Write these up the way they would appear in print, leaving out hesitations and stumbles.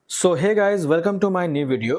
So hey guys, welcome to my new video.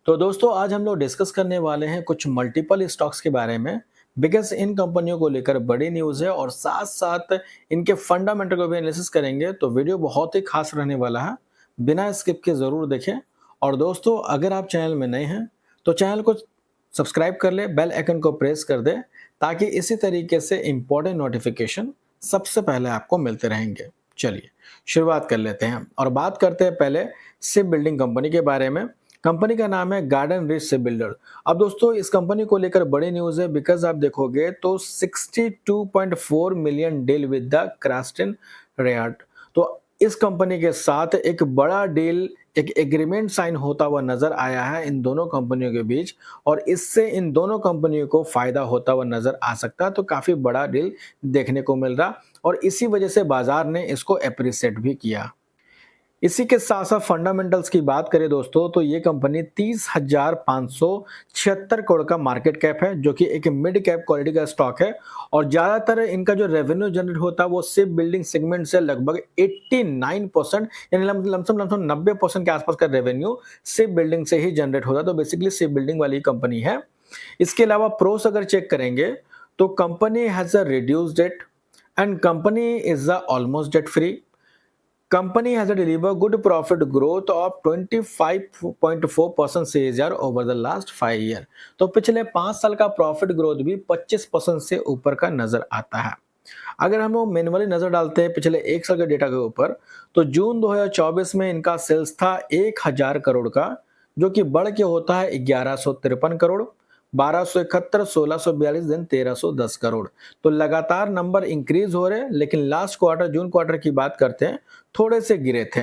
तो दोस्तों, आज हम लोग डिस्कस करने वाले हैं कुछ मल्टीपल स्टॉक्स के बारे में। बिकॉज इन कंपनियों को लेकर बड़ी न्यूज़ है और साथ साथ इनके फंडामेंटल को भी एनालिसिस करेंगे। तो वीडियो बहुत ही खास रहने वाला है, बिना स्किप के ज़रूर देखें। और दोस्तों, अगर आप चैनल में नए हैं तो चैनल को सब्सक्राइब कर ले, बेल आइकन को प्रेस कर दे, ताकि इसी तरीके से इंपॉर्टेंट नोटिफिकेशन सबसे पहले आपको मिलते रहेंगे। चलिए शुरुआत कर लेते हैं और बात करते हैं पहले शिप बिल्डिंग कंपनी के बारे में। कंपनी का नाम है गार्डन रिच शिप बिल्डर। अब दोस्तों, इस कंपनी को लेकर बड़ी न्यूज़ है। बिकॉज आप देखोगे तो 62.4 मिलियन डील विद द क्रास्टन रेयार्ड। तो इस कंपनी के साथ एक बड़ा डील, एक एग्रीमेंट साइन होता हुआ नजर आया है इन दोनों कंपनियों के बीच, और इससे इन दोनों कंपनियों को फायदा होता हुआ नजर आ सकता है। तो काफी बड़ा डील देखने को मिल रहा, और इसी वजह से बाजार ने इसको एप्रिशिएट भी किया। इसी के साथ साथ फंडामेंटल्स की बात करें दोस्तों, तो ये कंपनी 30,576 करोड़ का मार्केट कैप है, जो कि एक मिड कैप क्वालिटी का स्टॉक है। और ज्यादातर इनका जो रेवेन्यू जनरेट होता है वो शिप बिल्डिंग सेगमेंट से लगभग 89%, यानी लमसम 90% के आसपास का रेवेन्यू शिप बिल्डिंग से ही जनरेट होता है। तो बेसिकली शिप बिल्डिंग वाली कंपनी है। इसके अलावा प्रोस अगर चेक करेंगे तो company has a reduced debt and company is a almost debt free. Company has delivered good profit growth of 25.4% CAGR over the last 5 year। तो पिछले 5 साल का प्रॉफिट ग्रोथ भी 25% से ऊपर का नजर आता है। अगर हम लोग मैनुअली नजर डालते हैं पिछले एक साल के डेटा के ऊपर, तो जून 2024 में इनका सेल्स था 1000 करोड़ का, जो कि बढ़ के होता है 1153 करोड़, 1271, 1642 दिन 1310 करोड़। तो लगातार नंबर इंक्रीज हो रहे हैं, लेकिन लास्ट क्वार्टर जून क्वार्टर की बात करते हैं, थोड़े से गिरे थे।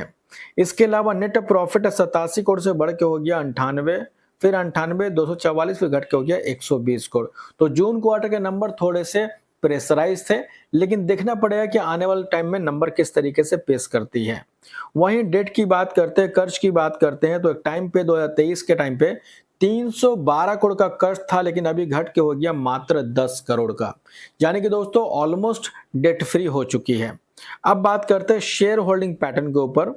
इसके अलावा नेट प्रॉफिट 87 करोड़ से बढ़ के हो गया 98, फिर 98, 244, फिर घट के हो गया 120 करोड़। तो जून क्वार्टर के नंबर थोड़े से प्रेशराइज थे, लेकिन देखना पड़ेगा कि आने वाले टाइम में नंबर किस तरीके से पेश करती है। वहीं डेट की बात करते हैं, कर्ज की बात करते हैं, तो एक टाइम पे 2023 के टाइम पे 312 करोड़ का कर्ज था, लेकिन अभी घट के हो गया मात्र 10 करोड़ का। यानी कि दोस्तों ऑलमोस्ट डेट फ्री हो चुकी है। अब बात करते हैं शेयर होल्डिंग पैटर्न के ऊपर।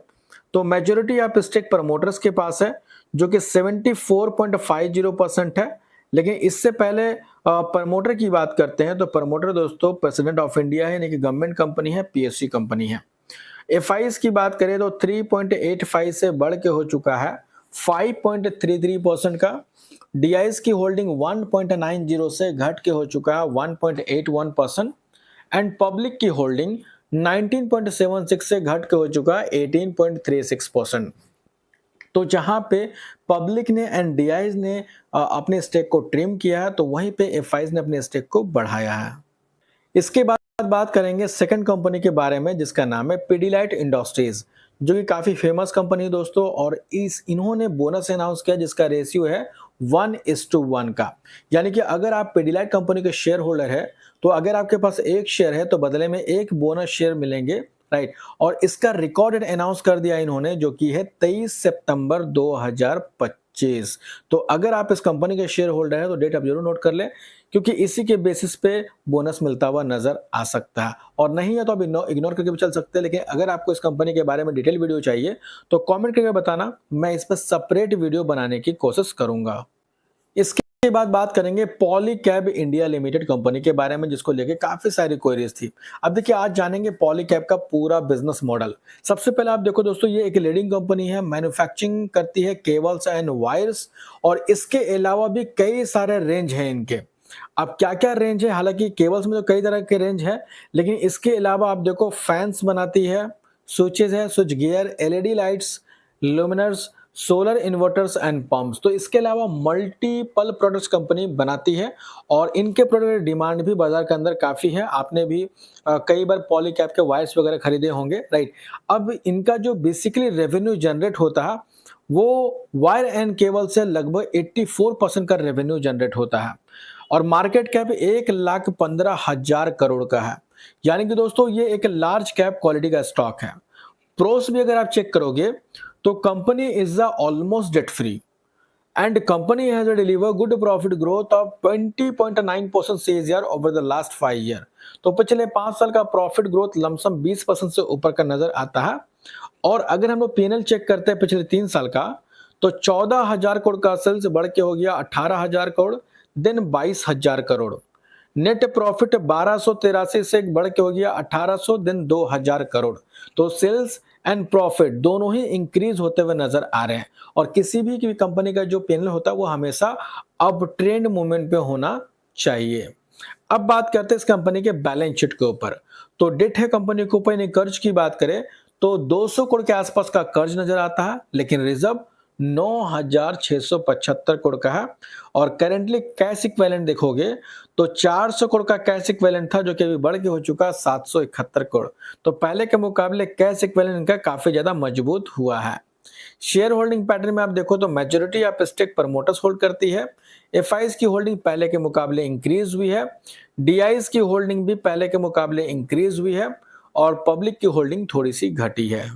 तो मेजोरिटी ऑफ स्टेक प्रमोटर्स के पास है, जो कि 74.50% है। लेकिन इससे पहले प्रमोटर की बात करते हैं, तो प्रमोटर दोस्तों प्रेसिडेंट ऑफ इंडिया है, यानी कि गवर्नमेंट कंपनी है, पीएससी कंपनी है। एफआईज की बात करें तो 3.85 से बढ़ के हो चुका है 5.33% का। डीआईज की होल्डिंग 1.90 से घट के हो चुका है 1.81%। एंड पब्लिक की होल्डिंग 19.76 से घट के हो चुका है 18.36%। तो जहां पे पब्लिक ने एंड डीआईज ने अपने स्टेक को ट्रिम किया है, तो वहीं पे एफआईज ने अपने स्टेक को बढ़ाया है। इसके बाद बात करेंगे सेकंड कंपनी के बारे में, जिसका नाम है पिडिलाइट इंडस्ट्रीज, जो कि काफी फेमस कंपनी है दोस्तों। और इन्होंने बोनस अनाउंस किया, जिसका रेशियो है 1:1 का। यानी कि अगर आप पिडिलाइट कंपनी के शेयर होल्डर है, तो अगर आपके पास एक शेयर है तो बदले में एक बोनस शेयर मिलेंगे, राइट। और इसका रिकॉर्डेड अनाउंस कर दिया इन्होंने, जो कि है 23 सितंबर 2025। तो अगर आप इस कंपनी के शेयर होल्डर है तो डेट आप जरूर नोट कर ले, क्योंकि इसी के बेसिस पे बोनस मिलता हुआ नजर आ सकता है। और नहीं है तो आप इग्नोर करके भी चल सकते हैं। लेकिन अगर आपको इस कंपनी के बारे में डिटेल वीडियो चाहिए तो कमेंट करके बताना, मैं इस पर सेपरेट वीडियो बनाने की कोशिश करूंगा। इसके बाद बात करेंगे पॉलीकैब इंडिया लिमिटेड कंपनी के बारे में, जिसको लेके काफी सारी क्वेरीज थी। अब देखिए, आज जानेंगे पॉलीकैब का पूरा बिजनेस मॉडल। सबसे पहले आप देखो दोस्तों, ये एक लीडिंग कंपनी है, मैन्युफैक्चरिंग करती है केबल्स एंड वायर्स, और इसके अलावा भी कई सारे रेंज हैं इनके। अब क्या क्या रेंज है, हालांकि केबल्स में तो कई तरह के रेंज है, लेकिन इसके अलावा आप देखो फैंस बनाती है, स्विचेस है, switch gear, LED lights, luminaires, solar inverters and pumps. तो इसके अलावा मल्टीपल प्रोडक्ट्स कंपनी बनाती है, और इनके प्रोडक्ट की डिमांड भी बाजार के अंदर काफी है। आपने भी कई बार पॉलीकैब के वायर्स वगैरह खरीदे होंगे, राइट। अब इनका जो बेसिकली रेवेन्यू जनरेट होता है, वो वायर एंड केबल से लगभग 84% का रेवेन्यू जनरेट होता है, और मार्केट कैप 1,15,000 करोड़ का है। यानी कि दोस्तों ये एक लार्ज कैप क्वालिटी का स्टॉक है। प्रोस भी अगर आप चेक करोगे तो company is almost debt free, and company has delivered good profit growth of 20.9% CAGR over the last 5 years। तो पिछले 5 साल का प्रॉफिट ग्रोथ लमसम 20% से ऊपर का नजर आता है। और अगर हम लोग पीएनएल चेक करते हैं पिछले 3 साल का, तो 14,000 करोड़ का सेल्स बढ़ के हो गया 18,000 crore, then 22,000 crore. Net profit 1283 से बढ़ के हो गया 1800, देन 2,000 करोड़। तो सेल्स एंड प्रॉफिट दोनों ही इंक्रीज होते हुए नजर आ रहे हैं। और किसी भी कंपनी का जो पीएनएल होता है वो हमेशा अप ट्रेंड मूवमेंट पे होना चाहिए। अब बात करते हैं इस कंपनी के बैलेंस शीट के ऊपर। तो डेट है कंपनी के ऊपर, यानी कर्ज की बात करें तो 200 करोड़ के आसपास का कर्ज नजर आता है, लेकिन रिजर्व 9,675 करोड़ का है। और करेंटली कैश इक्विवेलेंट देखोगे तो 400 करोड़ का कैश इक्विवेलेंट था, जो कि अभी बढ़ के हो चुका 771 करोड़। तो पहले के मुकाबले कैश इक्विवेलेंट इनका काफी ज्यादा मजबूत हुआ है। शेयर होल्डिंग पैटर्न में आप देखो तो majority of stake promoters hold करती है। एफआईज की होल्डिंग पहले के मुकाबले इंक्रीज हुई है, डीआईज की होल्डिंग भी पहले के मुकाबले इंक्रीज हुई है, और पब्लिक की होल्डिंग थोड़ी सी घटी है।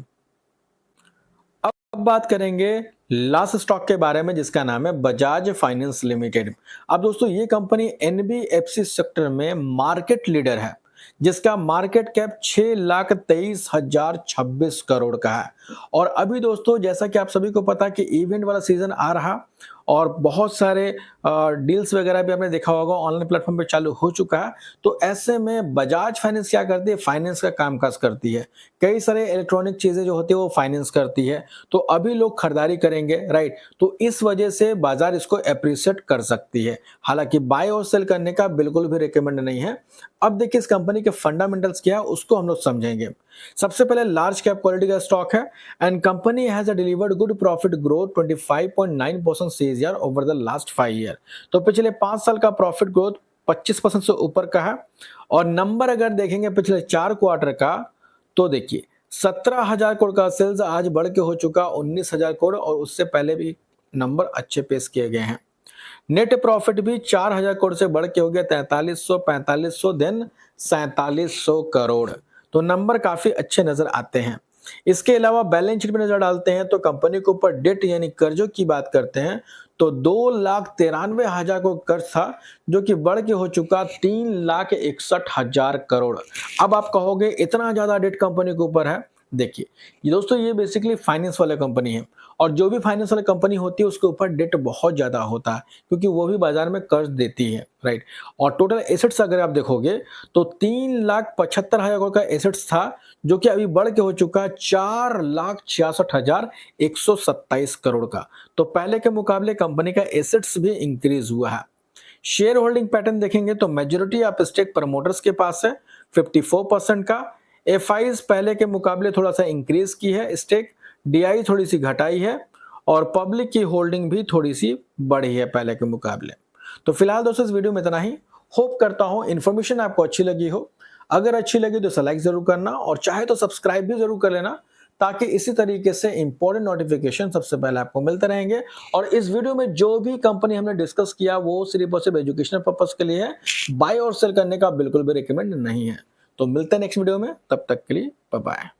अब बात करेंगे लास्ट स्टॉक के बारे में, जिसका नाम है बजाज फाइनेंस लिमिटेड। अब दोस्तों ये कंपनी एनबीएफसी सेक्टर में मार्केट लीडर है, जिसका मार्केट कैप 6,23,026 करोड़ का है। और अभी दोस्तों जैसा कि आप सभी को पता है कि इवेंट वाला सीजन आ रहा, और बहुत सारे डील्स वगैरह भी आपने देखा होगा ऑनलाइन प्लेटफॉर्म पे चालू हो चुका है। तो ऐसे में बजाज फाइनेंस क्या करती है, फाइनेंस का कामकाज करती है। कई सारे इलेक्ट्रॉनिक चीजें जो होती है वो फाइनेंस करती है। तो अभी लोग खरीदारी करेंगे, राइट, तो इस वजह से बाजार इसको अप्रिशिएट कर सकती है। हालांकि बाय और सेल करने का बिल्कुल भी रिकमेंड नहीं है। अब देखिए इस कंपनी के फंडामेंटल्स क्या है उसको हम लोग समझेंगे। सबसे पहले लार्ज कैप क्वालिटी का स्टॉक है, and company has delivered good profit growth 25.9% CAGR over the last 5 year. तो पिछले 5 साल का प्रॉफिट ग्रोथ 25% से ऊपर का है। और नंबर अगर देखेंगे पिछले 4 क्वार्टर का, तो देखिए 17,000 करोड़ का सेल्स आज बढ़ के हो चुका 19,000 करोड़, और उससे पहले भी नंबर अच्छे पेश किए गए हैं। नेट प्रॉफिट भी 4,000 करोड़ से बढ़ के हो गया 4300, देन 4700 करोड़। तो नंबर काफी अच्छे नजर आते हैं। इसके अलावा बैलेंस शीट में नजर डालते हैं तो कंपनी के ऊपर डेट यानी कर्जों की बात करते हैं तो 2,93,000 को कर्ज था, जो कि बढ़ के हो चुका 3,61,000 करोड़। अब आप कहोगे इतना ज्यादा डेट कंपनी के ऊपर है। देखिए ये दोस्तों ये बेसिकली फाइनेंस वाला कंपनी है, और जो भी फाइनेंस वाली कंपनी होती है उसके ऊपर डेट बहुत ज्यादा होता है, क्योंकि वो भी बाजार में कर्ज देती है, राइट। और टोटल एसेट्स अगर आप देखोगे तो 3,75,000 करोड़ का एसेट्स था, जो कि अभी बढ़ के हो चुका 4,66,127 करोड़ का। तो पहले के मुकाबले कंपनी का एसेट्स भी इंक्रीज हुआ है। शेयर होल्डिंग पैटर्न देखेंगे तो मेजॉरिटी ऑफ स्टेक प्रमोटर्स के पास है 54% का। एफआईज पहले के मुकाबले थोड़ा सा इंक्रीज की है स्टेक, डीआई थोड़ी सी घटाई है, और पब्लिक की होल्डिंग भी थोड़ी सी बढ़ी है पहले के मुकाबले। तो फिलहाल दोस्तों इस वीडियो में इतना ही। होप करता हूं इन्फॉर्मेशन आपको अच्छी लगी हो। अगर अच्छी लगी तो लाइक जरूर करना, और चाहे तो सब्सक्राइब भी जरूर कर लेना, ताकि इसी तरीके से इंपॉर्टेंट नोटिफिकेशन सबसे पहले आपको मिलते रहेंगे। और इस वीडियो में जो भी कंपनी हमने डिस्कस किया वो सिर्फ और सिर्फ एजुकेशनल पर्पस के लिए है, बाय और सेल करने का बिल्कुल भी रिकमेंड नहीं है। तो मिलते हैं नेक्स्ट वीडियो में, तब तक के लिए बाय बाय।